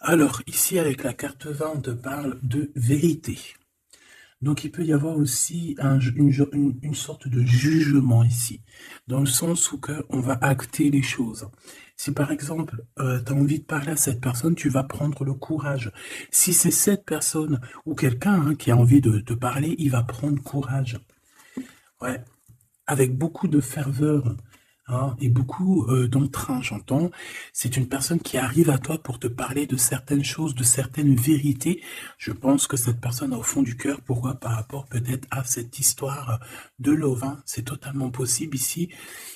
Alors, ici, avec la carte 20, on te parle de vérité. Donc, il peut y avoir aussi une sorte de jugement ici, dans le sens où on va acter les choses. Si par exemple, tu as envie de parler à cette personne, tu vas prendre le courage. Si c'est cette personne ou quelqu'un qui a envie de te parler, il va prendre courage. Ouais, avec beaucoup de ferveur et beaucoup d'entrain, j'entends. C'est une personne qui arrive à toi pour te parler de certaines choses, de certaines vérités. Je pense que cette personne a au fond du cœur, pourquoi par rapport peut-être à cette histoire de Lovin, c'est totalement possible ici.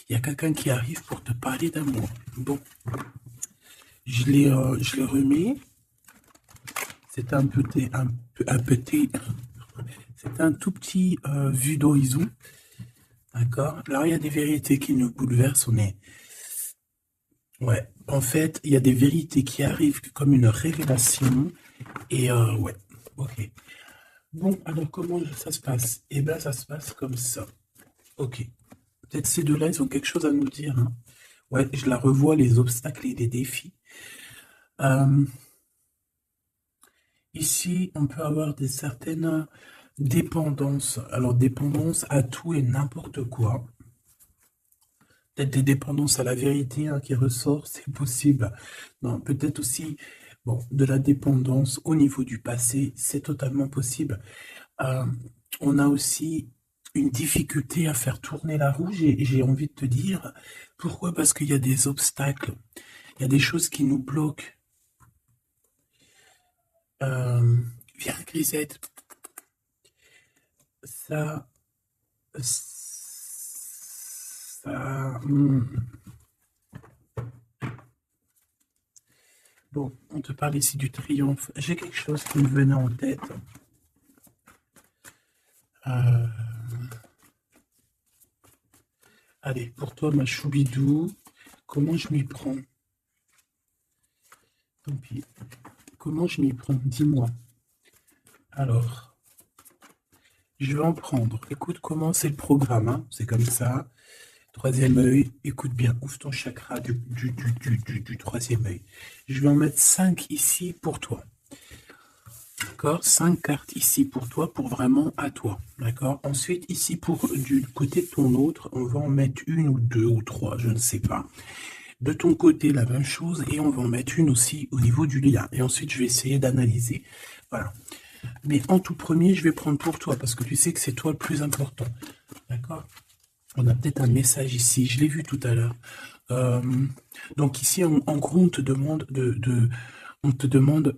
Il y a quelqu'un qui arrive pour te parler d'amour. Bon, je l'ai remis. C'est c'est un tout petit vue d'horizon. D'accord. Alors, il y a des vérités qui nous bouleversent. Ouais. En fait, il y a des vérités qui arrivent comme une révélation. Et ouais. Ok. Bon, alors comment ça se passe? Eh bien, ça se passe comme ça. Ok. Peut-être ces deux-là, ils ont quelque chose à nous dire, hein. Ouais, je la revois, les obstacles et les défis. Euh, Ici, on peut avoir des certaines dépendances. Alors, dépendance à tout et n'importe quoi. Peut-être des dépendances à la vérité qui ressort, c'est possible. Non, peut-être aussi, bon, de la dépendance au niveau du passé, c'est totalement possible. Euh, on a aussi une difficulté à faire tourner la roue, j'ai envie de te dire. Pourquoi? Parce qu'il y a des obstacles, il y a des choses qui nous bloquent. Euh, Viens, Grisette, ça, ça. Bon, on te parle ici du triomphe. J'ai quelque chose qui me venait en tête. Euh, Allez, pour toi, ma choubidou, comment je m'y prends? Tant pis. Comment je m'y prends? Dis-moi. Alors, je vais en prendre. Écoute comment c'est le programme, hein. C'est comme ça. Troisième œil, écoute bien, ouvre ton chakra du troisième œil. Je vais en mettre 5 ici pour toi. D'accord? 5 cartes ici pour toi, pour vraiment à toi. D'accord? Ensuite, ici, pour du côté de ton autre, on va en mettre une ou deux ou trois, je ne sais pas. De ton côté, la même chose, et on va en mettre une aussi au niveau du lien. Et ensuite, je vais essayer d'analyser. Voilà. Mais en tout premier, je vais prendre pour toi, parce que tu sais que c'est toi le plus important. D'accord? On a peut-être un message ici, je l'ai vu tout à l'heure. Euh, donc ici, en gros, on te demande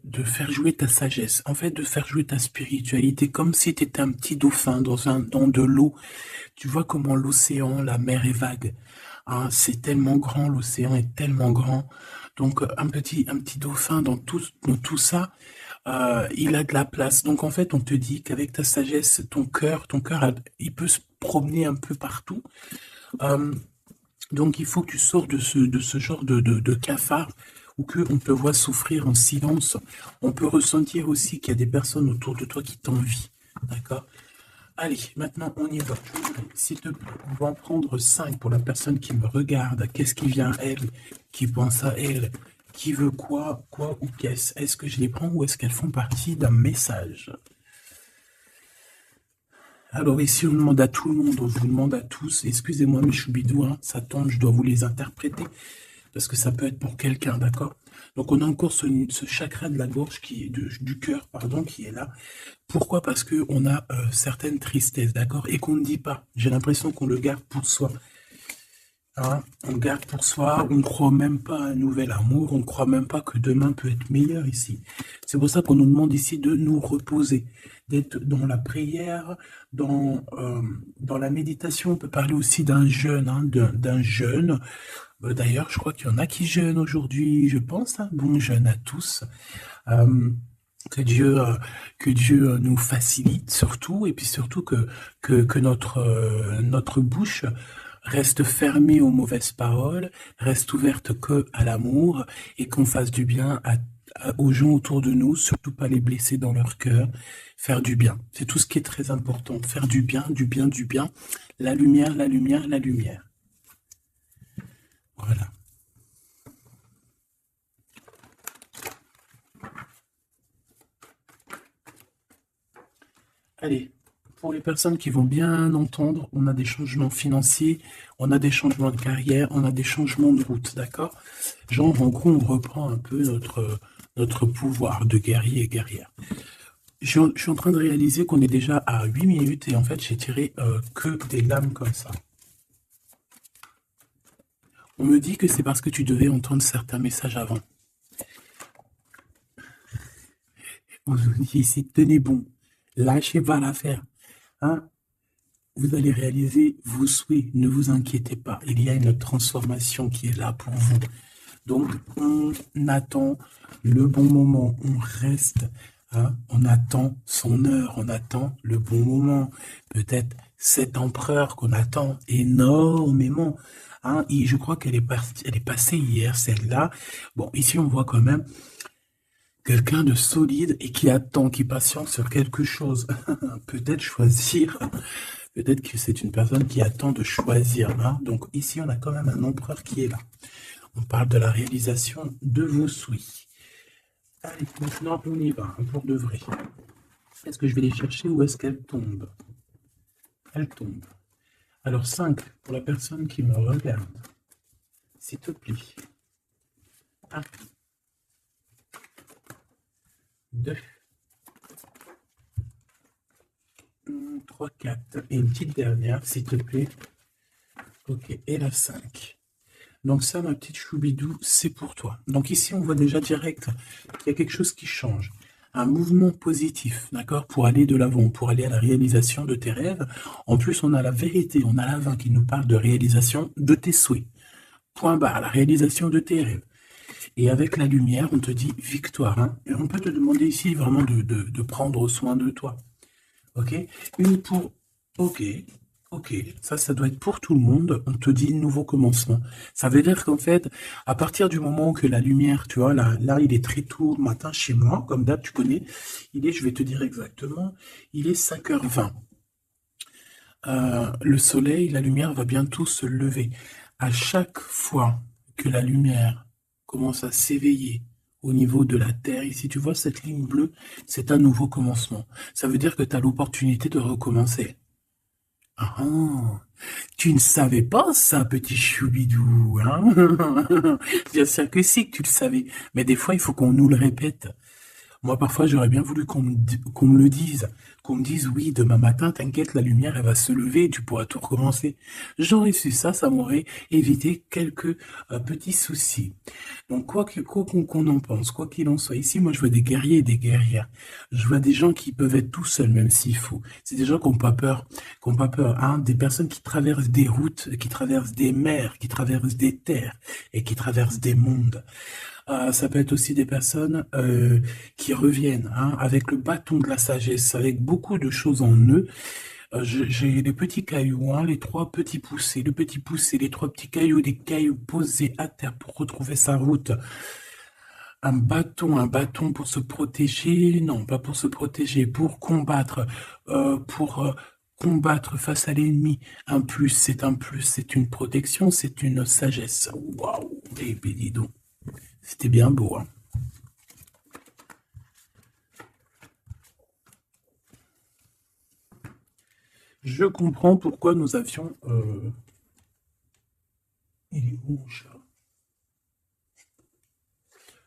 de faire jouer ta sagesse, en fait, de faire jouer ta spiritualité, comme si tu étais un petit dauphin dans de l'eau. Tu vois comment l'océan, la mer est vague. Hein, c'est tellement grand, l'océan est tellement grand. Donc un petit dauphin dans tout ça, il a de la place. Donc en fait, on te dit qu'avec ta sagesse, ton cœur, il peut se promener un peu partout. Euh, donc il faut que tu sors de ce genre de cafard où que on te voit souffrir en silence. On peut ressentir aussi qu'il y a des personnes autour de toi qui t'envient. D'accord? Allez, maintenant on y va. S'il te plaît, on va en prendre 5 pour la personne qui me regarde. Qu'est-ce qui vient à elle? Qui pense à elle? Qui veut quoi ou qu'est-ce? Est-ce que je les prends ou est-ce qu'elles font partie d'un message? Alors ici, on demande à tout le monde, on vous demande à tous, excusez-moi mes choubidous, hein, ça tombe, je dois vous les interpréter, parce que ça peut être pour quelqu'un, d'accord? Donc on a encore ce chakra de la gorge, du cœur, pardon, qui est là. Pourquoi? Parce que on a certaines tristesses, d'accord? Et qu'on ne dit pas. J'ai l'impression qu'on le garde pour soi. Hein, on le garde pour soi, on ne croit même pas à un nouvel amour, on ne croit même pas que demain peut être meilleur ici. C'est pour ça qu'on nous demande ici de nous reposer, d'être dans la prière, dans la méditation. On peut parler aussi d'un jeûne, hein, d'un jeûne. D'ailleurs, je crois qu'il y en a qui jeûnent aujourd'hui, je pense. Hein, bon jeûne à tous. Euh, que Dieu, euh, que Dieu nous facilite surtout, et puis surtout que notre bouche reste fermée aux mauvaises paroles, reste ouverte que à l'amour, et qu'on fasse du bien aux gens autour de nous, surtout pas les blesser dans leur cœur, faire du bien. C'est tout ce qui est très important, faire du bien, du bien, du bien, la lumière, la lumière, la lumière. Voilà. Allez, pour les personnes qui vont bien entendre, on a des changements financiers, on a des changements de carrière, on a des changements de route, d'accord? Genre, en gros, on reprend un peu notre pouvoir de guerrier et guerrière. Je suis en train de réaliser qu'on est déjà à 8 minutes et en fait, j'ai tiré que des lames comme ça. On me dit que c'est parce que tu devais entendre certains messages avant. On nous dit ici, tenez bon, lâchez pas l'affaire. Hein? Vous allez réaliser vos souhaits, ne vous inquiétez pas. Il y a une transformation qui est là pour vous. Donc, on attend le bon moment, on reste, hein, on attend son heure, on attend le bon moment. Peut-être cet empereur qu'on attend énormément. Hein, et je crois qu'elle est passée hier, celle-là. Bon, ici, on voit quand même quelqu'un de solide et qui attend, qui patiente sur quelque chose. Peut-être choisir. Peut-être que c'est une personne qui attend de choisir. Hein. Donc ici, on a quand même un empereur qui est là. On parle de la réalisation de vos souhaits. Allez, maintenant, on y va, hein, pour de vrai. Est-ce que je vais les chercher ou est-ce qu'elles tombent? Elles tombent. Alors 5, pour la personne qui me regarde. S'il te plaît. 1, 2, 3, 4. Et une petite dernière, s'il te plaît. Ok, et la 5. Donc ça, ma petite choubidou, c'est pour toi. Donc ici, on voit déjà direct qu'il y a quelque chose qui change. Un mouvement positif, d'accord, pour aller de l'avant, pour aller à la réalisation de tes rêves. En plus, on a la vérité, on a la 20 qui nous parle de réalisation de tes souhaits. Point barre, la réalisation de tes rêves. Et avec la lumière, on te dit victoire. Hein. Et on peut te demander ici vraiment de prendre soin de toi. Ok? Une pour... Ok. Ok, ça doit être pour tout le monde. On te dit nouveau commencement. Ça veut dire qu'en fait, à partir du moment que la lumière, tu vois, là il est très tôt le matin chez moi, comme d'hab, tu connais, je vais te dire exactement, il est 5h20. Le soleil, la lumière va bientôt se lever. À chaque fois que la lumière commence à s'éveiller au niveau de la Terre, ici tu vois cette ligne bleue, c'est un nouveau commencement. Ça veut dire que tu as l'opportunité de recommencer. Ah, tu ne savais pas ça, petit choubidou, hein? Bien sûr que si, que tu le savais. Mais des fois, il faut qu'on nous le répète. Moi, parfois, j'aurais bien voulu qu'on me le dise. Qu'on me dise, oui, demain matin, t'inquiète, la lumière, elle va se lever et tu pourras tout recommencer. J'aurais su ça, ça m'aurait évité quelques petits soucis. Donc, quoi qu'on en pense, quoi qu'il en soit, ici, moi, je vois des guerriers et des guerrières. Je vois des gens qui peuvent être tout seuls, même s'il faut. C'est des gens qui n'ont pas peur, hein, des personnes qui traversent des routes, qui traversent des mers, qui traversent des terres et qui traversent des mondes. Ça peut être aussi des personnes qui reviennent, hein, avec le bâton de la sagesse, avec beaucoup de choses en eux. J'ai les petits cailloux, hein, les trois petits poussés, le petit poussé, les trois petits cailloux, des cailloux posés à terre pour retrouver sa route. Un bâton pour se protéger, non, pas pour se protéger, pour combattre, combattre face à l'ennemi. Un plus, c'est une protection, c'est une sagesse. Waouh, eh ben dis donc, c'était bien beau, hein. Je comprends pourquoi nous avions... Il est où mon chat?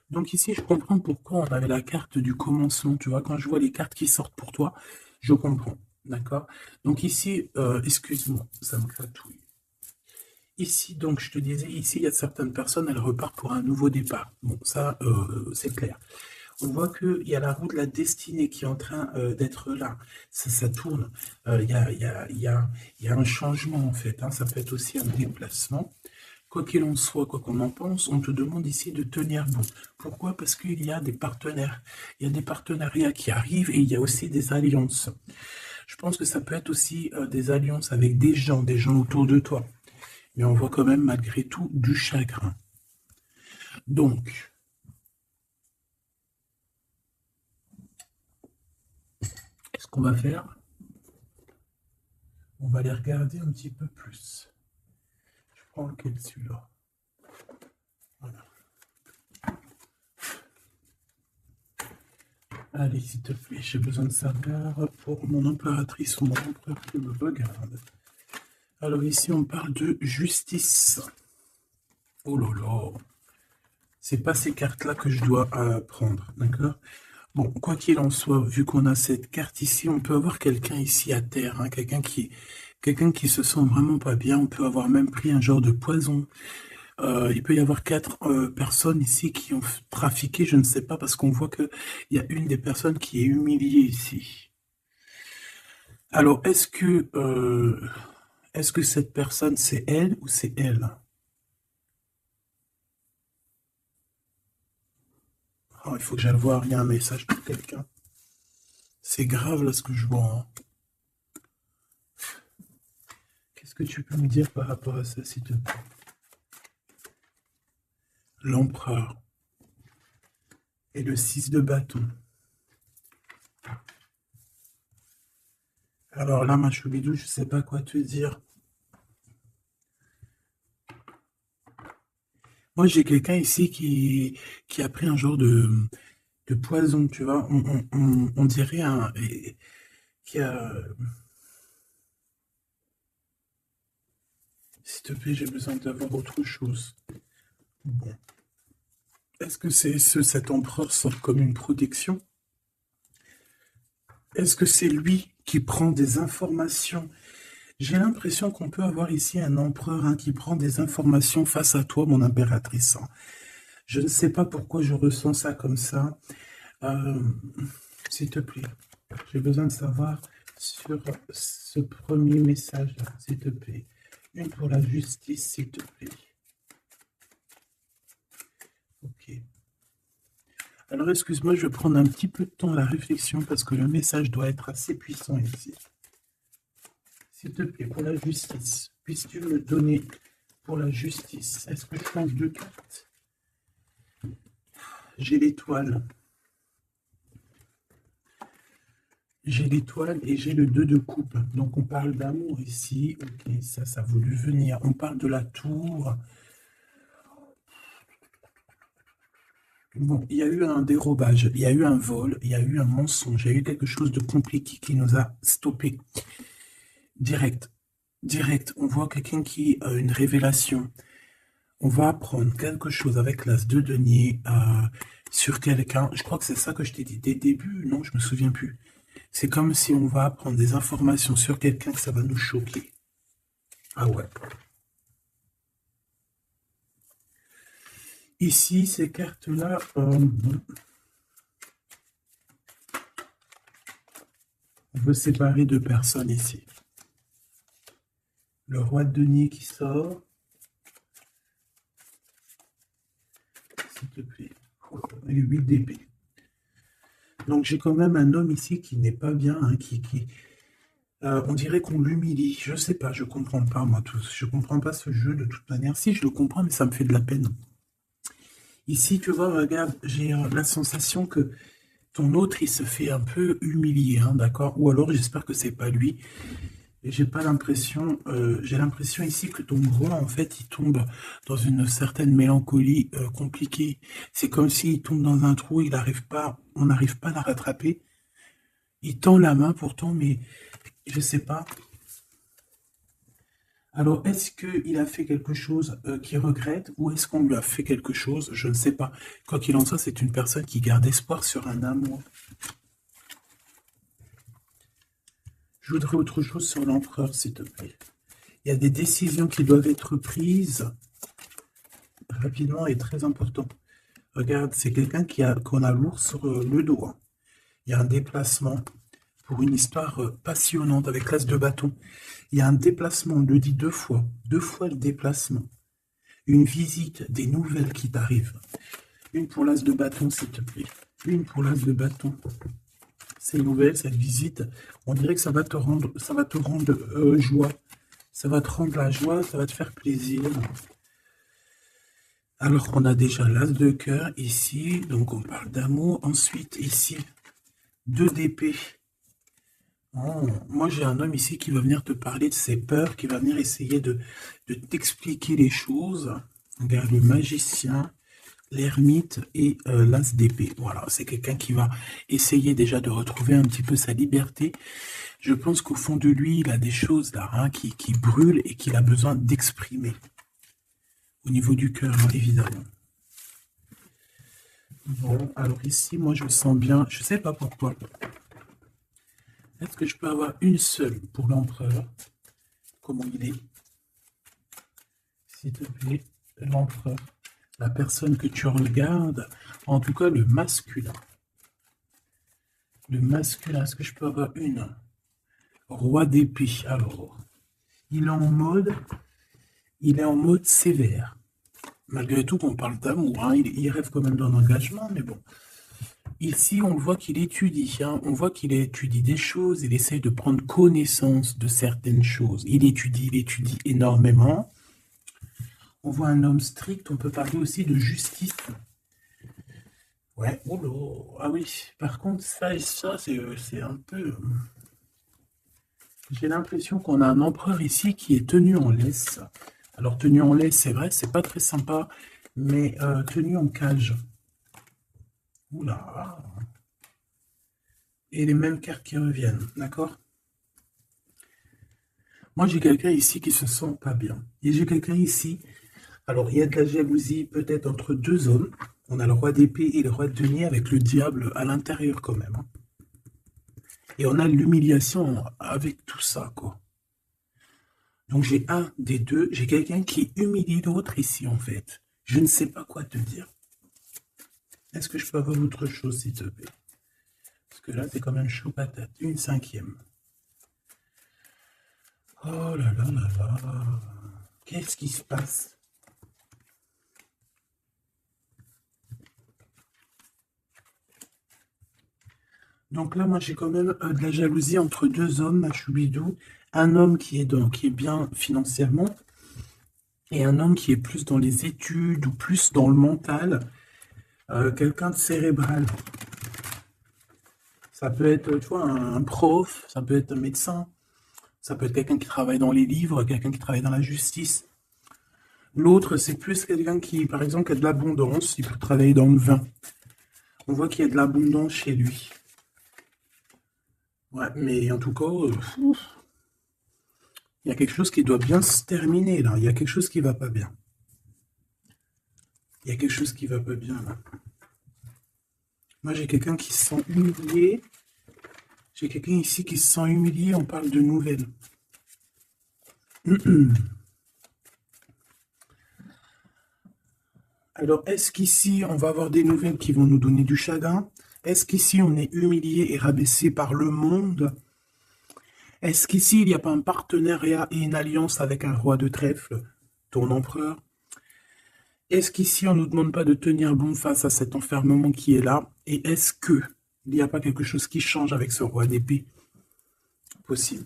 Donc ici, je comprends pourquoi on avait la carte du commencement. Tu vois, quand je vois les cartes qui sortent pour toi, je comprends. D'accord? Donc ici, excuse-moi, ça me gratouille. Ici, donc, je te disais, ici, il y a certaines personnes, elles repartent pour un nouveau départ. Bon, ça, c'est clair. On voit qu'il y a la roue de la destinée qui est en train d'être là. Ça tourne. Il y a un changement, en fait. Hein. Ça peut être aussi un déplacement. Quoi qu'il en soit, quoi qu'on en pense, on te demande ici de tenir bon. Pourquoi? Parce qu'il y a des partenaires. Il y a des partenariats qui arrivent et il y a aussi des alliances. Je pense que ça peut être aussi des alliances avec des gens autour de toi. Mais on voit quand même malgré tout du chagrin. Donc, qu'est-ce qu'on va faire? On va les regarder un petit peu plus. Je prends lequel, celui-là? Voilà. Allez, s'il te plaît, j'ai besoin de savoir pour mon impératrice ou mon empereur qui me regarde. Alors ici, on parle de justice. Oh là là. C'est pas ces cartes-là que je dois prendre, d'accord? Bon, quoi qu'il en soit, vu qu'on a cette carte ici, on peut avoir quelqu'un ici à terre, hein, quelqu'un qui se sent vraiment pas bien. On peut avoir même pris un genre de poison. Il peut y avoir 4 personnes ici qui ont trafiqué, je ne sais pas, parce qu'on voit qu'il y a une des personnes qui est humiliée ici. Alors, est-ce que cette personne, c'est elle ou c'est elle? Oh, il faut que j'aille voir, il y a un message pour quelqu'un. C'est grave là ce que je vois, hein. Qu'est-ce que tu peux me dire par rapport à ça, s'il te plaît? L'empereur et le 6 de bâton. Alors là, ma choubidou, je sais pas quoi te dire. Moi, j'ai quelqu'un ici qui a pris un genre de poison, tu vois. On dirait qui a... S'il te plaît, j'ai besoin d'avoir autre chose. Bon. Est-ce que cet empereur sort comme une protection? Est-ce que c'est lui qui prend des informations? J'ai l'impression qu'on peut avoir ici un empereur, hein, qui prend des informations face à toi, mon impératrice, hein. Je ne sais pas pourquoi je ressens ça comme ça. Euh, S'il te plaît, j'ai besoin de savoir sur ce premier message, s'il te plaît. Une pour la justice, s'il te plaît. Ok. Alors, excuse-moi, je vais prendre un petit peu de temps à la réflexion parce que le message doit être assez puissant ici. S'il te plaît, pour la justice, puisses-tu me donner pour la justice? Est-ce que je change de carte? J'ai l'étoile. J'ai l'étoile et j'ai le 2 de coupe. Donc, on parle d'amour ici. Ok, ça a voulu venir. On parle de la tour. Bon, il y a eu un dérobage, il y a eu un vol, il y a eu un mensonge, il y a eu quelque chose de compliqué qui nous a stoppés. Direct, direct, on voit quelqu'un qui a une révélation. On va apprendre quelque chose avec l'as de denier sur quelqu'un. Je crois que c'est ça que je t'ai dit dès le début, non, je me souviens plus. C'est comme si on va apprendre des informations sur quelqu'un que ça va nous choquer. Ah ouais. Ici, ces cartes-là, on veut séparer deux personnes ici. Le roi de denier qui sort. S'il te plaît. Et 8 d'épée. Donc j'ai quand même un homme ici qui n'est pas bien, hein, on dirait qu'on l'humilie. Je sais pas, je comprends pas moi tout. Je comprends pas ce jeu de toute manière. Si je le comprends, mais ça me fait de la peine. Ici, tu vois, regarde, j'ai la sensation que ton autre, il se fait un peu humilier, hein, d'accord? Ou alors j'espère que c'est pas lui. Et j'ai pas l'impression, j'ai l'impression ici que ton roi, en fait, il tombe dans une certaine mélancolie compliquée. C'est comme s'il tombe dans un trou, on n'arrive pas à la rattraper. Il tend la main pourtant, mais je sais pas. Alors, est-ce qu'il a fait quelque chose qu'il regrette ou est-ce qu'on lui a fait quelque chose? Je ne sais pas. Quoi qu'il en soit, c'est une personne qui garde espoir sur un amour. Je voudrais autre chose sur l'empereur, s'il te plaît. Il y a des décisions qui doivent être prises rapidement et très important. Regarde, c'est quelqu'un qu'on a lourd sur le dos, hein. Il y a un déplacement pour une histoire passionnante avec l'as de bâton. Il y a un déplacement, on le dit deux fois le déplacement. Une visite, des nouvelles qui t'arrivent. Une pour l'as de bâton, s'il te plaît. Une pour l'as de bâton. Ces nouvelles, cette visite, on dirait que ça va te rendre joie. Ça va te rendre la joie, ça va te faire plaisir. Alors qu'on a déjà l'as de cœur ici, donc on parle d'amour. Ensuite, ici, 2 d'épée. Oh, moi, j'ai un homme ici qui va venir te parler de ses peurs, qui va venir essayer de t'expliquer les choses. Regarde, le magicien, l'ermite et l'as d'épée. Voilà, c'est quelqu'un qui va essayer déjà de retrouver un petit peu sa liberté. Je pense qu'au fond de lui, il a des choses là hein, qui brûlent et qu'il a besoin d'exprimer. Au niveau du cœur, hein, évidemment. Bon, alors ici, moi, je me sens bien. Je ne sais pas pourquoi. Est-ce que je peux avoir une seule pour l'empereur? Comment il est? S'il te plaît, l'empereur. La personne que tu regardes, en tout cas le masculin. Le masculin, est-ce que je peux avoir une? Roi d'épée. Alors, il est en mode sévère. Malgré tout qu'on parle d'amour, hein, il rêve quand même d'un engagement, mais bon. Ici, on voit qu'il étudie, hein, on voit qu'il étudie des choses, il essaie de prendre connaissance de certaines choses. Il étudie énormément. On voit un homme strict, on peut parler aussi de justice. Ouais, oh là, ah oui, par contre, ça et ça, c'est un peu... J'ai l'impression qu'on a un empereur ici qui est tenu en laisse. Alors, tenu en laisse, c'est vrai, c'est pas très sympa, mais tenu en cage. Oula. Et les mêmes cartes qui reviennent, d'accord? Moi, j'ai quelqu'un ici qui se sent pas bien. Et j'ai quelqu'un ici... Alors, il y a de la jalousie peut-être entre deux hommes. On a le roi d'épée et le roi de denier avec le diable à l'intérieur quand même. Hein. Et on a l'humiliation avec tout ça, quoi. Donc j'ai un des deux, j'ai quelqu'un qui humilie l'autre ici en fait. Je ne sais pas quoi te dire. Est-ce que je peux avoir autre chose s'il te plaît? Parce que là t'es quand même chaud patate. Une cinquième. Oh là là là là. Qu'est-ce qui se passe? Donc là, moi, j'ai quand même de la jalousie entre deux hommes, ma choubidou. Un homme qui est bien financièrement et un homme qui est plus dans les études ou plus dans le mental. Quelqu'un de cérébral. Ça peut être, tu vois, un prof, ça peut être un médecin, ça peut être quelqu'un qui travaille dans les livres, quelqu'un qui travaille dans la justice. L'autre, c'est plus quelqu'un qui, par exemple, a de l'abondance, il peut travailler dans le vin. On voit qu'il y a de l'abondance chez lui. Ouais, mais en tout cas, il y a quelque chose qui doit bien se terminer, là. Il y a quelque chose qui va pas bien. Il y a quelque chose qui va pas bien, là. Moi, j'ai quelqu'un qui se sent humilié. J'ai quelqu'un ici qui se sent humilié. On parle de nouvelles. Alors, est-ce qu'ici, on va avoir des nouvelles qui vont nous donner du chagrin? Est-ce qu'ici, on est humilié et rabaissé par le monde? Est-ce qu'ici, il n'y a pas un partenariat et une alliance avec un roi de trèfle, ton empereur? Est-ce qu'ici, on ne nous demande pas de tenir bon face à cet enfermement qui est là? Et est-ce que il n'y a pas quelque chose qui change avec ce roi d'épée? Possible.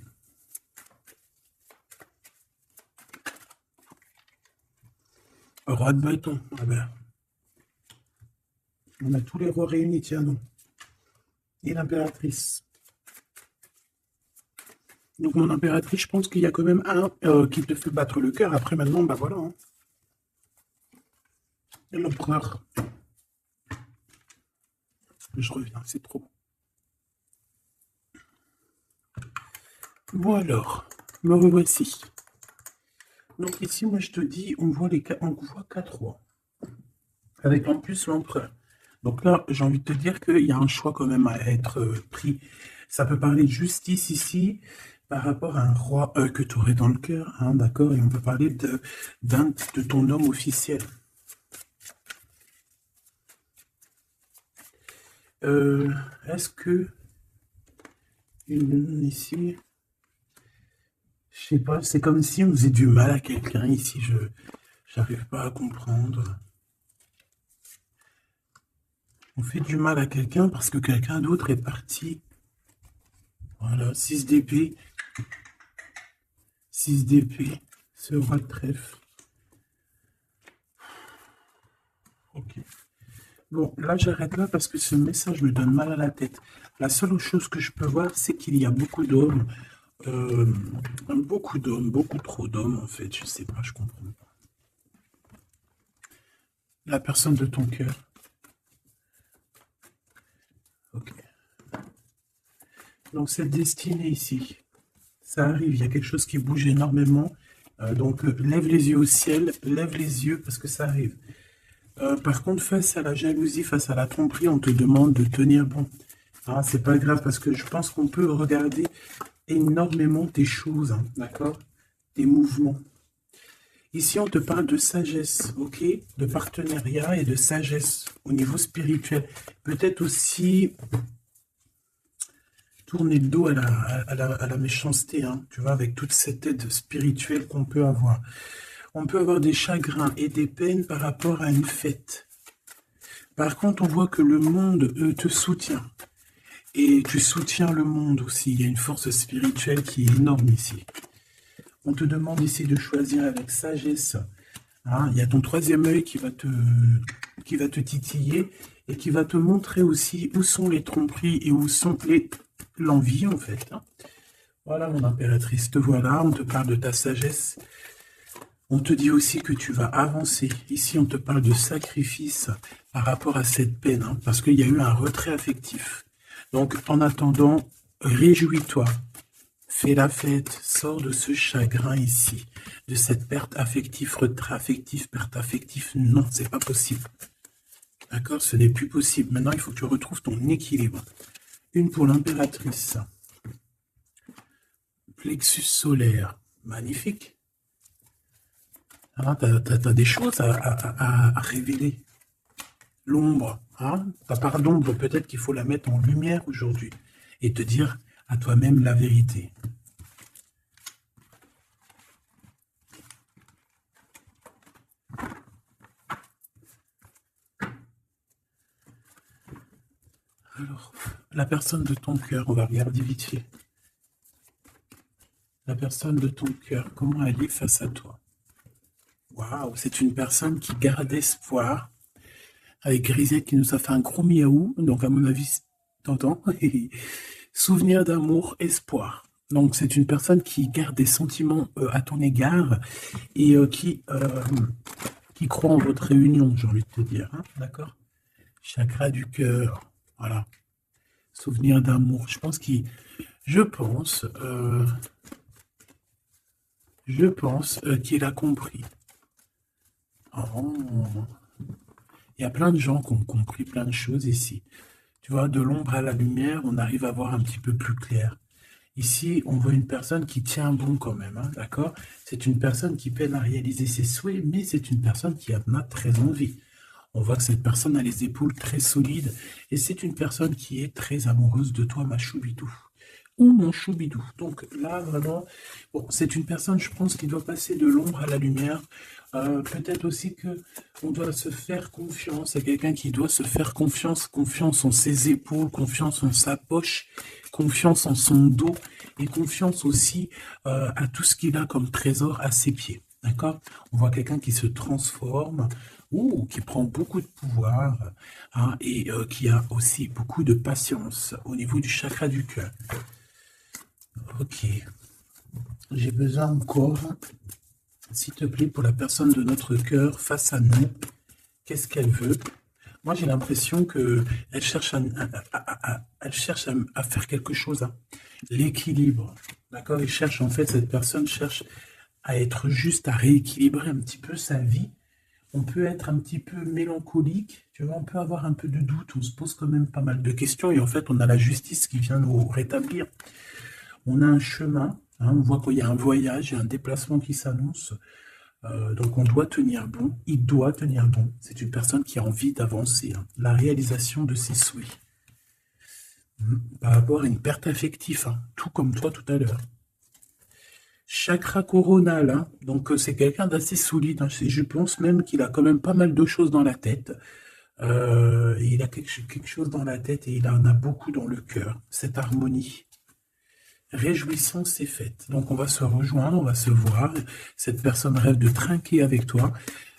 Roi de bâton. Ah ben. On a tous les rois réunis, tiens donc. Et l'impératrice. Donc mon impératrice, je pense qu'il y a quand même un qui te fait battre le cœur. Après maintenant, bah voilà. Hein. L'empereur. Je reviens, c'est trop. Bon alors, me revoici. Donc ici, moi je te dis, on voit 4 rois. Avec en plus l'empereur. Donc là, j'ai envie de te dire qu'il y a un choix quand même à être pris. Ça peut parler de justice ici, par rapport à un roi que tu aurais dans le cœur, hein, d'accord? Et on peut parler de ton homme officiel. Est-ce que ici, je sais pas, c'est comme si on faisait du mal à quelqu'un ici, je n'arrive pas à comprendre. On fait du mal à quelqu'un parce que quelqu'un d'autre est parti. Voilà, 6 d'épée. 6 d'épée, ce roi de trèfle. Ok. Bon, là j'arrête là parce que ce message me donne mal à la tête. La seule chose que je peux voir, c'est qu'il y a beaucoup d'hommes. Beaucoup trop d'hommes en fait. Je sais pas, je comprends pas. la personne de ton cœur. Ok. Donc cette destinée ici, ça arrive, il y a quelque chose qui bouge énormément. Donc lève les yeux au ciel, lève les yeux parce que ça arrive. Par contre, face à la jalousie, face à la tromperie, on te demande de tenir bon. Ah, c'est pas grave parce que je pense qu'on peut regarder énormément tes choses, hein, d'accord? Tes mouvements. Ici, on te parle de sagesse, ok? De partenariat et de sagesse au niveau spirituel. Peut-être aussi tourner le dos à la méchanceté, hein, tu vois, avec toute cette aide spirituelle qu'on peut avoir. On peut avoir des chagrins et des peines par rapport à une fête. Par contre, on voit que le monde te soutient. Et tu soutiens le monde aussi. Il y a une force spirituelle qui est énorme ici. On te demande ici de choisir avec sagesse. Hein, il y a ton troisième œil qui va te titiller et qui va te montrer aussi où sont les tromperies et où sont l'envie en fait. Hein. Voilà mon impératrice, te voilà, on te parle de ta sagesse. On te dit aussi que tu vas avancer. Ici, on te parle de sacrifice par rapport à cette peine, hein, parce qu'il y a eu un retrait affectif. Donc, en attendant, réjouis-toi. Fais la fête, sors de ce chagrin ici, de cette perte affective, retrait affectif, perte affective. Non, c'est pas possible. D'accord? Ce n'est plus possible. Maintenant, il faut que tu retrouves ton équilibre. Une pour l'impératrice. Plexus solaire. Magnifique. Hein, tu as des choses à révéler. L'ombre, hein, ta part d'ombre, peut-être qu'il faut la mettre en lumière aujourd'hui et te dire à toi-même la vérité. Alors, la personne de ton cœur, on va regarder vite fait. La personne de ton cœur, comment elle est face à toi? Waouh, c'est une personne qui garde espoir. Avec Grisette qui nous a fait un gros miaou, donc à mon avis, t'entends? Souvenir d'amour, espoir. Donc c'est une personne qui garde des sentiments à ton égard et qui croit en votre réunion, j'ai envie de te dire. Hein, d'accord? Chakra du cœur, voilà. Souvenir d'amour. Je pense qu'il a compris. Oh. Il y a plein de gens qui ont compris plein de choses ici. Tu vois, de l'ombre à la lumière, on arrive à voir un petit peu plus clair. Ici, on voit une personne qui tient bon quand même, hein, d'accord? C'est une personne qui peine à réaliser ses souhaits, mais c'est une personne qui en a très envie. On voit que cette personne a les épaules très solides, et c'est une personne qui est très amoureuse de toi, ma choubidou. Ou mon choubidou. Donc là, vraiment, bon, c'est une personne, je pense, qui doit passer de l'ombre à la lumière. Peut-être aussi que on doit se faire confiance. C'est quelqu'un qui doit se faire confiance, confiance en ses épaules, confiance en sa poche, confiance en son dos et confiance aussi à tout ce qu'il a comme trésor à ses pieds. D'accord? On voit quelqu'un qui se transforme ou qui prend beaucoup de pouvoir hein, et qui a aussi beaucoup de patience au niveau du chakra du cœur. Ok. J'ai besoin encore, s'il te plaît, pour la personne de notre cœur face à nous, qu'est-ce qu'elle veut? Moi, j'ai l'impression qu'elle cherche à faire quelque chose. Hein. L'équilibre. D'accord? Il cherche, en fait, cette personne cherche à être juste, à rééquilibrer un petit peu sa vie. On peut être un petit peu mélancolique, tu vois, on peut avoir un peu de doute, on se pose quand même pas mal de questions et en fait, on a la justice qui vient nous rétablir. On a un chemin, hein, on voit qu'il y a un voyage, il y a un déplacement qui s'annonce. Donc on doit tenir bon, il doit tenir bon. C'est une personne qui a envie d'avancer, hein, la réalisation de ses souhaits. Par rapport à une perte affective, hein, tout comme toi tout à l'heure. Chakra coronal, hein, donc c'est quelqu'un d'assez solide. Hein, je pense même qu'il a quand même pas mal de choses dans la tête. Il a quelque chose dans la tête et il en a beaucoup dans le cœur. Cette harmonie. Réjouissance est faite. Donc on va se rejoindre, on va se voir. Cette personne rêve de trinquer avec toi.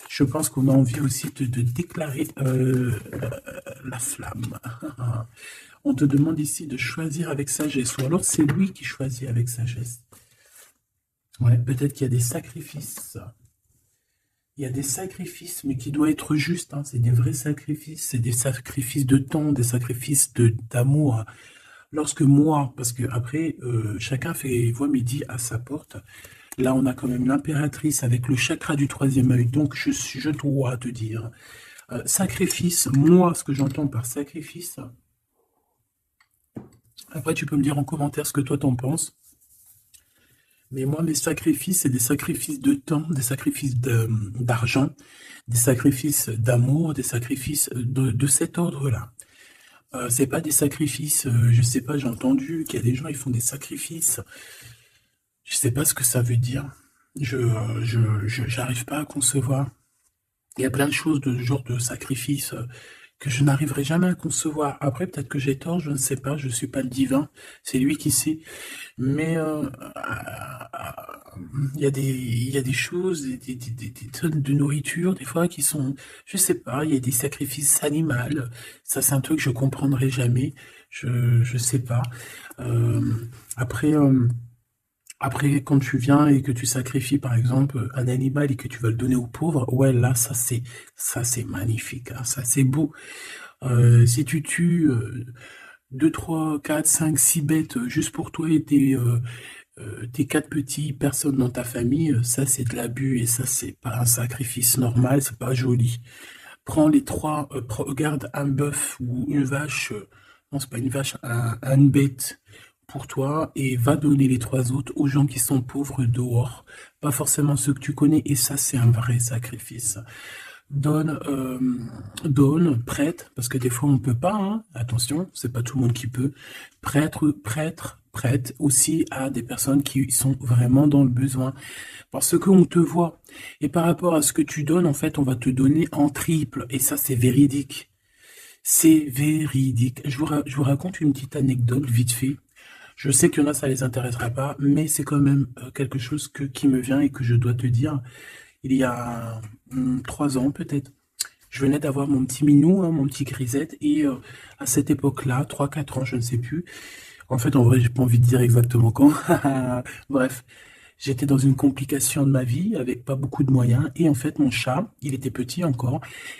Je pense qu'on a envie aussi de déclarer la flamme. On te demande ici de choisir avec sagesse. Ou alors c'est lui qui choisit avec sagesse. Ouais, peut-être qu'il y a des sacrifices. Il y a des sacrifices, mais qui doivent être justes, hein. C'est des vrais sacrifices, c'est des sacrifices de temps, des sacrifices d'amour. Lorsque moi, parce que après, chacun voit midi à sa porte. Là, on a quand même l'impératrice avec le chakra du troisième œil. Donc, je dois te dire, sacrifice, moi, ce que j'entends par sacrifice, après, tu peux me dire en commentaire ce que toi t'en penses. Mais moi, mes sacrifices, c'est des sacrifices de temps, des sacrifices d'argent, des sacrifices d'amour, des sacrifices de cet ordre-là. C'est pas des sacrifices, je sais pas, j'ai entendu qu'il y a des gens, ils font des sacrifices. Je sais pas ce que ça veut dire. J'arrive pas à concevoir. Il y a plein de choses de ce genre de sacrifice que je n'arriverai jamais à concevoir. Après, peut-être que j'ai tort, je ne sais pas, je suis pas le divin, c'est lui qui sait. Mais il y a des choses, des tonnes de nourriture, des fois, qui sont, je sais pas, il y a des sacrifices animaux. Ça, c'est un truc que je comprendrai jamais. Je sais pas. Euh, après, après, quand tu viens et que tu sacrifies, par exemple, un animal et que tu vas le donner aux pauvres, ouais, là, ça, c'est magnifique, hein, ça, c'est beau. Si tu tues 2, 3, 4, 5, 6 bêtes juste pour toi et tes 4 petits personnes dans ta famille, ça, c'est de l'abus et ça, c'est pas un sacrifice normal, c'est pas joli. Prends les trois, regarde un bœuf ou une vache, non, c'est pas une vache, une bête pour toi et va donner les 3 autres aux gens qui sont pauvres dehors, pas forcément ceux que tu connais, et ça, c'est un vrai sacrifice. Donne, prête, parce que des fois on peut pas, hein, attention, c'est pas tout le monde qui peut, prête aussi à des personnes qui sont vraiment dans le besoin, parce qu'on te voit, et par rapport à ce que tu donnes, en fait, on va te donner en triple, et ça c'est véridique. C'est véridique. Je vous raconte une petite anecdote vite fait. Je sais qu'il y en a, ça les intéressera pas, mais c'est quand même quelque chose qui me vient et que je dois te dire. Il y a 3 ans peut-être, je venais d'avoir mon petit minou, hein, mon petit grisette, et à cette époque-là, 3, 4 ans, je ne sais plus. En fait, en vrai, j'ai pas envie de dire exactement quand. Bref, j'étais dans une complication de ma vie avec pas beaucoup de moyens. Et en fait, mon chat, il était petit encore.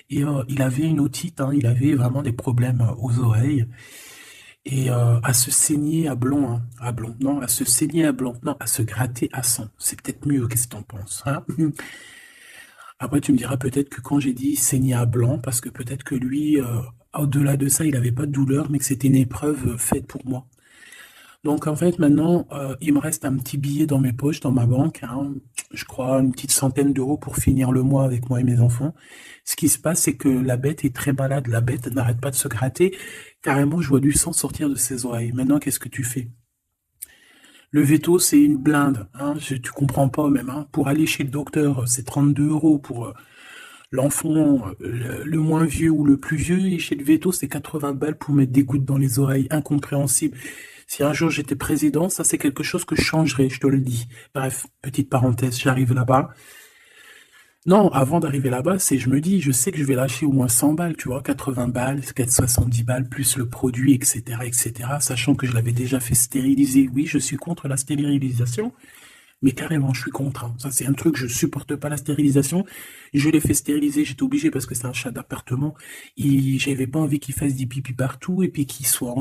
Et il avait une otite, hein, il avait vraiment des problèmes aux oreilles. Et à se saigner à blanc, hein, à blanc, non, à se saigner à blanc, non, à se gratter à sang. C'est peut-être mieux, qu'est-ce que t'en penses, hein? Après, tu me diras peut-être que quand j'ai dit saigner à blanc, parce que peut-être que lui, au-delà de ça, il n'avait pas de douleur, mais que c'était une épreuve faite pour moi. Donc en fait, maintenant, il me reste un petit billet dans mes poches, dans ma banque, hein, je crois une petite centaine d'euros pour finir le mois avec moi et mes enfants. Ce qui se passe, c'est que la bête est très malade, la bête n'arrête pas de se gratter. Carrément, je vois du sang sortir de ses oreilles. Maintenant, qu'est-ce que tu fais? Le veto, c'est une blinde, hein, tu comprends pas même, hein. Pour aller chez le docteur, c'est 32 euros pour l'enfant le moins vieux ou le plus vieux, et chez le veto, c'est 80 balles pour mettre des gouttes dans les oreilles, incompréhensible. Si un jour j'étais président, ça c'est quelque chose que je changerais, je te le dis. Bref, petite parenthèse, j'arrive là-bas. Non, avant d'arriver là-bas, je me dis, je sais que je vais lâcher au moins 100 balles, tu vois, 80 balles, 70 balles, plus le produit, etc., sachant que je l'avais déjà fait stériliser. Oui, je suis contre la stérilisation, mais carrément, je suis contre, hein. Ça, c'est un truc, je supporte pas la stérilisation. Je l'ai fait stériliser, j'étais obligé parce que c'est un chat d'appartement. J'avais pas envie qu'il fasse des pipi partout et puis qu'il soit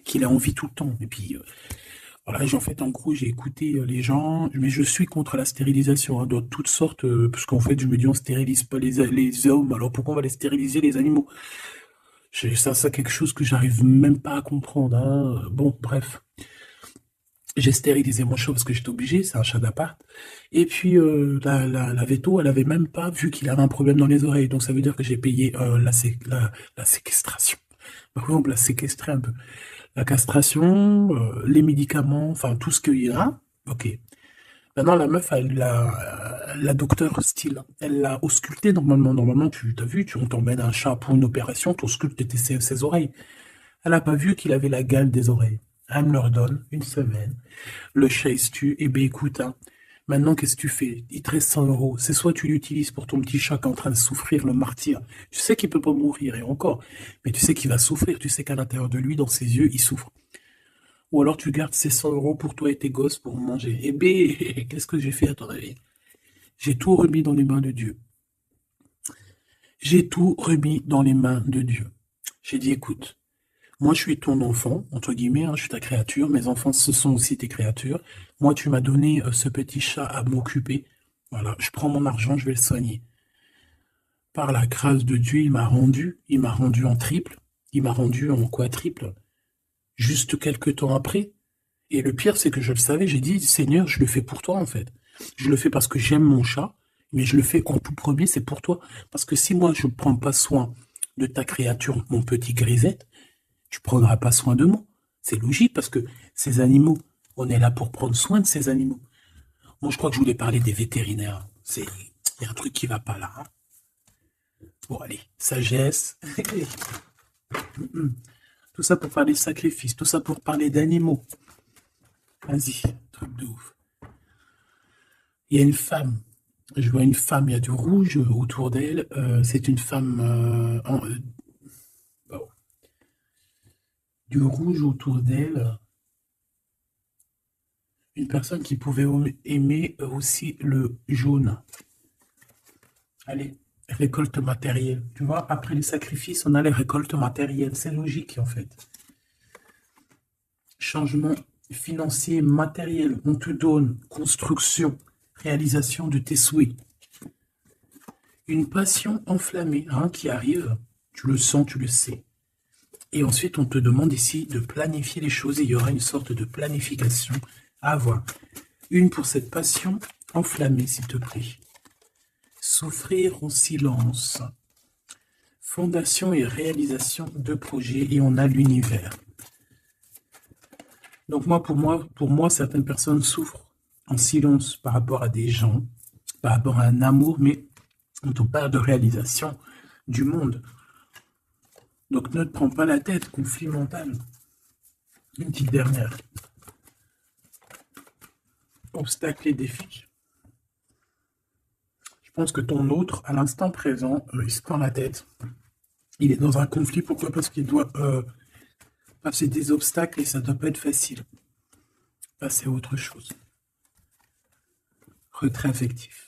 qu'il ait envie tout le temps. Et puis, voilà, en fait, en gros, j'ai écouté les gens, mais je suis contre la stérilisation, hein, de toutes sortes, parce qu'en fait, je me dis, on stérilise pas les hommes, alors pourquoi on va les stériliser, les animaux? Ça, c'est quelque chose que j'arrive même pas à comprendre, hein. Bon, bref. J'ai stérilisé mon chat parce que j'étais obligé, c'est un chat d'appart. Et puis la veto, elle avait même pas vu qu'il avait un problème dans les oreilles. Donc ça veut dire que j'ai payé la séquestration. Par contre, on l'a séquestré un peu. La castration, les médicaments, enfin tout ce qu'il y a. Ok. Maintenant, la meuf, la docteur style, elle l'a ausculté normalement. Normalement, tu t'as vu, on t'emmène un chat pour une opération, tu auscultes ses oreilles. Elle n'a pas vu qu'il avait la gale des oreilles. Elle me leur donne une semaine. Le chat il se tue. Eh bien écoute, hein, maintenant qu'est-ce que tu fais? Il te reste 100 euros. C'est soit tu l'utilises pour ton petit chat qui est en train de souffrir, le martyr. Tu sais qu'il peut pas mourir et encore. Mais tu sais qu'il va souffrir. Tu sais qu'à l'intérieur de lui, dans ses yeux, il souffre. Ou alors tu gardes ces 100 euros pour toi et tes gosses pour manger. Eh bien, qu'est-ce que j'ai fait à ton avis? J'ai tout remis dans les mains de Dieu. J'ai tout remis dans les mains de Dieu. J'ai dit, écoute, moi je suis ton enfant, entre guillemets, hein, je suis ta créature, mes enfants ce sont aussi tes créatures. Moi tu m'as donné ce petit chat à m'occuper. Voilà, je prends mon argent, je vais le soigner. Par la grâce de Dieu, il m'a rendu en triple, il m'a rendu en quadruple, juste quelques temps après. Et le pire, c'est que je le savais, j'ai dit, Seigneur, je le fais pour toi en fait. Je le fais parce que j'aime mon chat, mais je le fais en tout premier, c'est pour toi. Parce que si moi, je ne prends pas soin de ta créature, mon petit grisette, tu ne prendras pas soin de moi. C'est logique parce que ces animaux, on est là pour prendre soin de ces animaux. Moi, je crois que je voulais parler des vétérinaires. Il y a un truc qui va pas là. Hein. Bon, allez, sagesse. Tout ça pour parler de sacrifice, tout ça pour parler d'animaux. Vas-y, truc de ouf. Il y a une femme. Je vois une femme, il y a du rouge autour d'elle. C'est une femme bon, du rouge autour d'elle. Une personne qui pouvait aimer aussi le jaune. Allez, récolte matérielle. Tu vois, après les sacrifices, on a les récoltes matérielles. C'est logique, en fait. Changement financier, matériel. On te donne construction, réalisation de tes souhaits. Une passion enflammée hein, qui arrive. Tu le sens, tu le sais. Et ensuite, on te demande ici de planifier les choses. Et il y aura une sorte de planification à avoir. Une pour cette passion enflammée, s'il te plaît. Souffrir en silence. Fondation et réalisation de projets. Et on a l'univers. Donc pour moi, certaines personnes souffrent en silence par rapport à des gens, par rapport à un amour, mais quand on parle de réalisation du monde. Donc ne te prends pas la tête, conflit mental. Une petite dernière. Obstacles et défis. Je pense que ton autre, à l'instant présent, il se prend la tête. Il est dans un conflit. Pourquoi? Parce qu'il doit passer des obstacles et ça ne doit pas être facile. Passer à autre chose. Retrait affectif.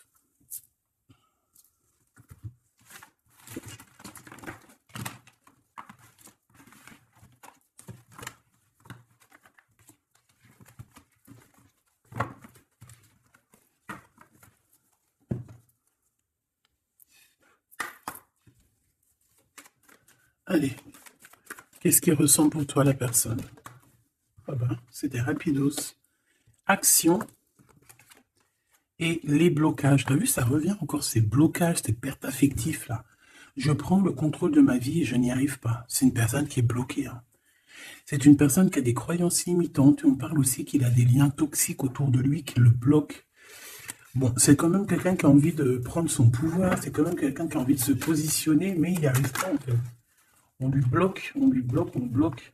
Allez, qu'est-ce qui ressent pour toi la personne? Ah ben, c'était rapidos. Action et les blocages. T'as vu, ça revient encore, ces blocages, ces pertes affectives là. Je prends le contrôle de ma vie et je n'y arrive pas. C'est une personne qui est bloquée. Hein. C'est une personne qui a des croyances limitantes. On parle aussi qu'il a des liens toxiques autour de lui qui le bloquent. Bon, c'est quand même quelqu'un qui a envie de prendre son pouvoir. C'est quand même quelqu'un qui a envie de se positionner, mais il n'y arrive pas en fait. On lui bloque, on lui bloque, on bloque.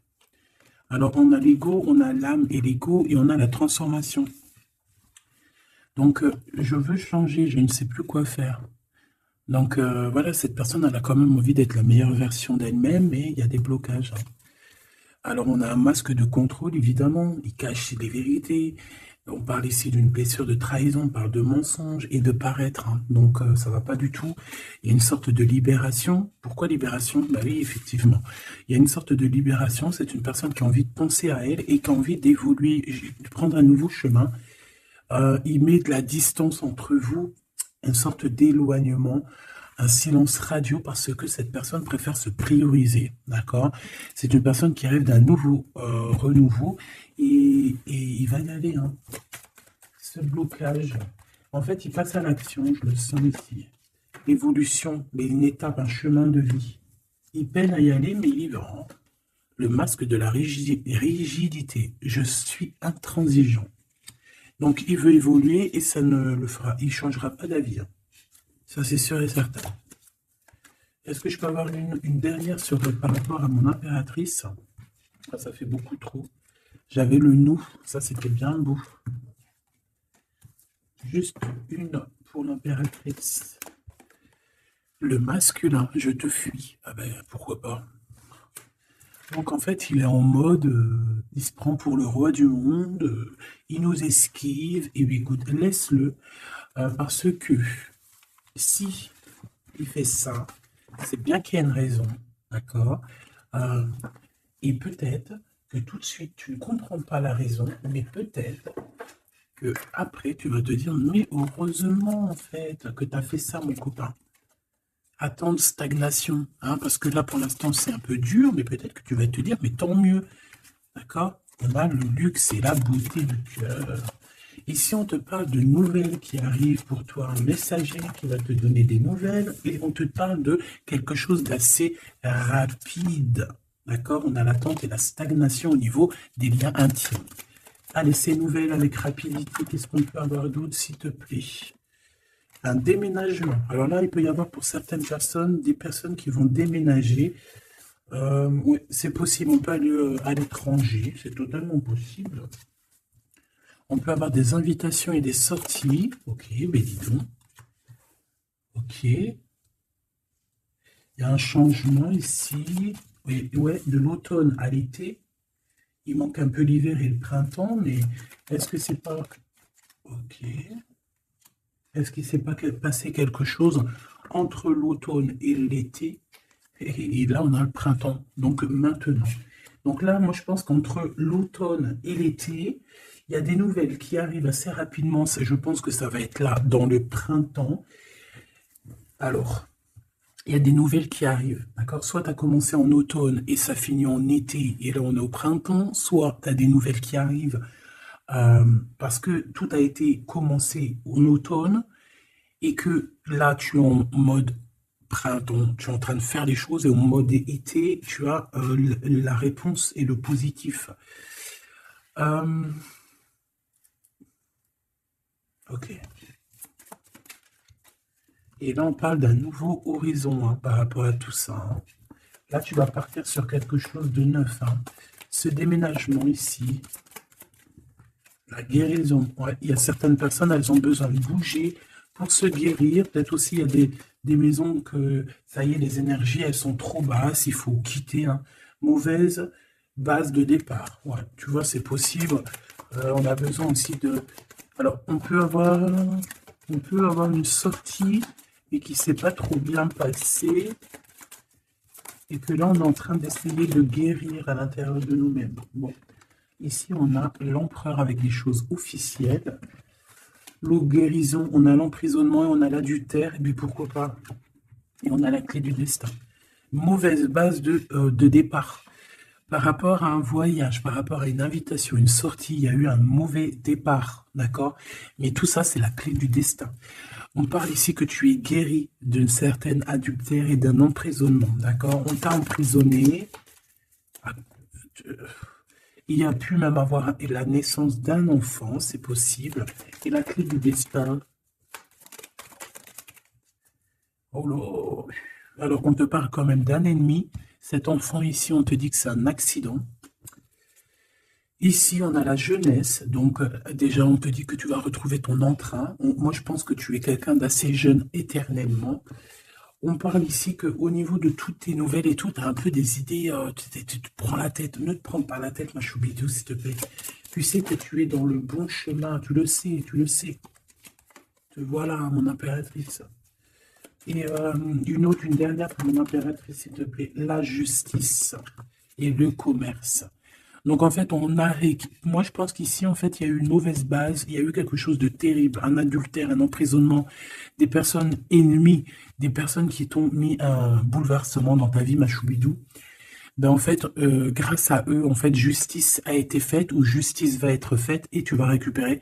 Alors, on a l'ego, on a l'âme et l'ego, et on a la transformation. Donc, je veux changer, je ne sais plus quoi faire. Donc, voilà, cette personne, elle a quand même envie d'être la meilleure version d'elle-même, mais il y a des blocages. Hein. Alors, on a un masque de contrôle, évidemment, il cache les vérités. On parle ici d'une blessure de trahison, on parle de mensonge et de paraître. Hein. Donc, ça va pas du tout. Il y a une sorte de libération. Pourquoi libération? Bah oui, effectivement. Il y a une sorte de libération. C'est une personne qui a envie de penser à elle et qui a envie d'évoluer, de prendre un nouveau chemin. Il met de la distance entre vous, une sorte d'éloignement, un silence radio parce que cette personne préfère se prioriser, d'accord? C'est une personne qui rêve d'un nouveau renouveau et il va y aller. Hein. Ce blocage, en fait, il passe à l'action, je le sens ici. L'évolution, une étape, un chemin de vie. Il peine à y aller, mais il y va. Hein. Le masque de la rigidité. Je suis intransigeant. Donc, il veut évoluer et ça ne le fera. Il ne changera pas d'avis. Hein. Ça, c'est sûr et certain. Est-ce que je peux avoir une dernière par rapport à mon impératrice? Ça fait beaucoup trop. J'avais le nous. Ça, c'était bien beau. Juste une pour l'impératrice. Le masculin, je te fuis. Ah ben, pourquoi pas. Donc, en fait, il est en mode, il se prend pour le roi du monde, il nous esquive, et puis écoute, laisse-le. Parce que si il fait ça, c'est bien qu'il y a une raison, d'accord? Euh, et peut-être que tout de suite, tu ne comprends pas la raison, mais peut-être que après tu vas te dire, mais heureusement, en fait, que tu as fait ça, mon copain. Attendre stagnation, hein, parce que là, pour l'instant, c'est un peu dur, mais peut-être que tu vas te dire, mais tant mieux, d'accord? On a le luxe et la beauté du cœur. Ici, on te parle de nouvelles qui arrivent pour toi, un messager qui va te donner des nouvelles, et on te parle de quelque chose d'assez rapide, d'accord? On a l'attente et la stagnation au niveau des liens intimes. Allez, ces nouvelles avec rapidité, qu'est-ce qu'on peut avoir d'autre, s'il te plaît? Un déménagement. Alors là, il peut y avoir pour certaines personnes, des personnes qui vont déménager. Oui, c'est possible, on peut aller à l'étranger, c'est totalement possible. On peut avoir des invitations et des sorties. Ok, ben dis donc. Ok. Il y a un changement ici. Oui, ouais, de l'automne à l'été. Il manque un peu l'hiver et le printemps, mais est-ce que c'est pas... Ok. Est-ce qu'il ne s'est pas passé quelque chose entre l'automne et l'été? Et là, on a le printemps, donc maintenant. Donc là, moi, je pense qu'entre l'automne et l'été, il y a des nouvelles qui arrivent assez rapidement. Je pense que ça va être là, dans le printemps. Alors, il y a des nouvelles qui arrivent, d'accord? Soit tu as commencé en automne et ça finit en été, et là, on est au printemps. Soit tu as des nouvelles qui arrivent parce que tout a été commencé en automne, et que là, tu es en mode printemps, tu es en train de faire les choses, et au mode été, tu as la réponse et le positif. Ok. Et là, on parle d'un nouveau horizon, hein, par rapport à tout ça, hein. Là, tu vas partir sur quelque chose de neuf, hein. Ce déménagement ici, la guérison. Ouais, il y a certaines personnes, elles ont besoin de bouger pour se guérir. Peut-être aussi, il y a des maisons que, ça y est, les énergies, elles sont trop basses, il faut quitter, hein. Mauvaise base de départ. Ouais, tu vois, c'est possible. On a besoin aussi de... Alors, on peut avoir une sortie, mais qui ne s'est pas trop bien passée, et que là, on est en train d'essayer de guérir à l'intérieur de nous-mêmes. Bon. Ici, on a l'empereur avec des choses officielles. L'eau guérison, on a l'emprisonnement et on a l'adultère, et puis pourquoi pas. Et on a la clé du destin. Mauvaise base de départ. Par rapport à un voyage, par rapport à une invitation, une sortie, il y a eu un mauvais départ, d'accord? Mais tout ça, c'est la clé du destin. On parle ici que tu es guéri d'une certaine adultère et d'un emprisonnement, d'accord? On t'a emprisonné. Il y a pu même avoir la naissance d'un enfant, c'est possible. Et la clé du destin. Oh là. Alors on te parle quand même d'un ennemi. Cet enfant ici, on te dit que c'est un accident. Ici, on a la jeunesse. Donc déjà, on te dit que tu vas retrouver ton entrain. Moi, je pense que tu es quelqu'un d'assez jeune éternellement. On parle ici qu'au niveau de toutes tes nouvelles et tout, tu as un peu des idées, tu te prends la tête. Ne te prends pas la tête, ma choubidou, s'il te plaît. Tu sais que tu es dans le bon chemin, tu le sais, tu le sais. Te voilà, mon impératrice. Et une dernière pour mon impératrice, s'il te plaît. La justice et le commerce. Donc en fait, moi je pense qu'ici, en fait, il y a eu une mauvaise base, il y a eu quelque chose de terrible, un adultère, un emprisonnement, des personnes ennemies, des personnes qui t'ont mis un bouleversement dans ta vie, ma choubidou. Ben en fait, grâce à eux, en fait, justice a été faite ou justice va être faite et tu vas récupérer,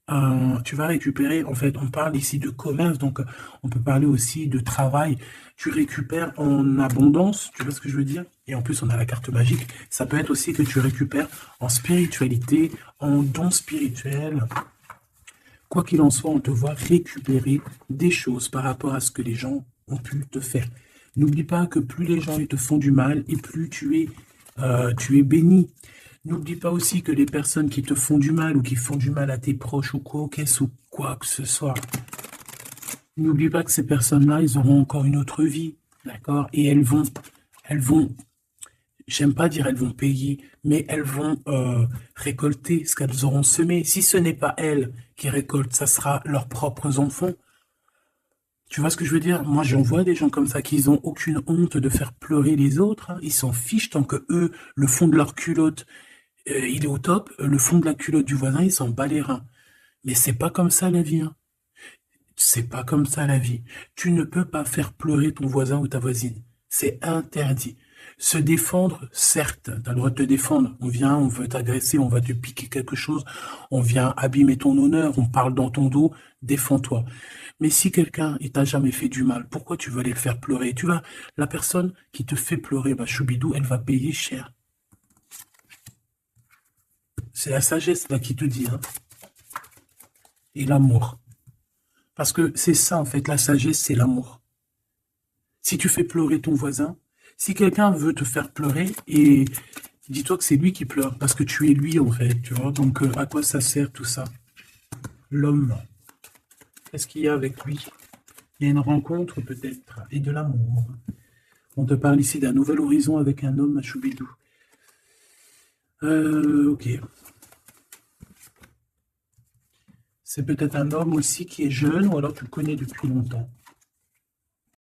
en fait, on parle ici de commerce, donc on peut parler aussi de travail. Tu récupères en abondance, tu vois ce que je veux dire? Et en plus, on a la carte magique. Ça peut être aussi que tu récupères en spiritualité, en don spirituel. Quoi qu'il en soit, on te voit récupérer des choses par rapport à ce que les gens ont pu te faire. N'oublie pas que plus les gens ils te font du mal et plus tu es béni. N'oublie pas aussi que les personnes qui te font du mal ou qui font du mal à tes proches ou quoi, ou quoi que ce soit, n'oublie pas que ces personnes-là, ils auront encore une autre vie, d'accord? Et elles vont j'aime pas dire elles vont payer, mais elles vont récolter ce qu'elles auront semé. Si ce n'est pas elles qui récoltent, ça sera leurs propres enfants. Tu vois ce que je veux dire? Moi, j'en vois des gens comme ça qui ont aucune honte de faire pleurer les autres, hein. Ils s'en fichent tant que eux, le fond de leur culotte, il est au top. Le fond de la culotte du voisin, il s'en bat les reins. Mais c'est pas comme ça la vie, hein. C'est pas comme ça la vie. Tu ne peux pas faire pleurer ton voisin ou ta voisine. C'est interdit. Se défendre, certes, tu as le droit de te défendre. On vient, on veut t'agresser, on va te piquer quelque chose, on vient abîmer ton honneur, on parle dans ton dos, défends-toi. Mais si quelqu'un il t'a jamais fait du mal, pourquoi tu veux aller le faire pleurer? La personne qui te fait pleurer, bah choubidou, elle va payer cher. C'est la sagesse là qui te dit, hein. Et l'amour. Parce que c'est ça en fait, la sagesse, c'est l'amour. Si tu fais pleurer ton voisin, si quelqu'un veut te faire pleurer, et dis-toi que c'est lui qui pleure, parce que tu es lui en fait, tu vois. Donc à quoi ça sert tout ça? L'homme, qu'est-ce qu'il y a avec lui? Il y a une rencontre peut-être, et de l'amour. On te parle ici d'un nouvel horizon avec un homme à Choubidou. Ok. C'est peut-être un homme aussi qui est jeune, ou alors tu le connais depuis longtemps.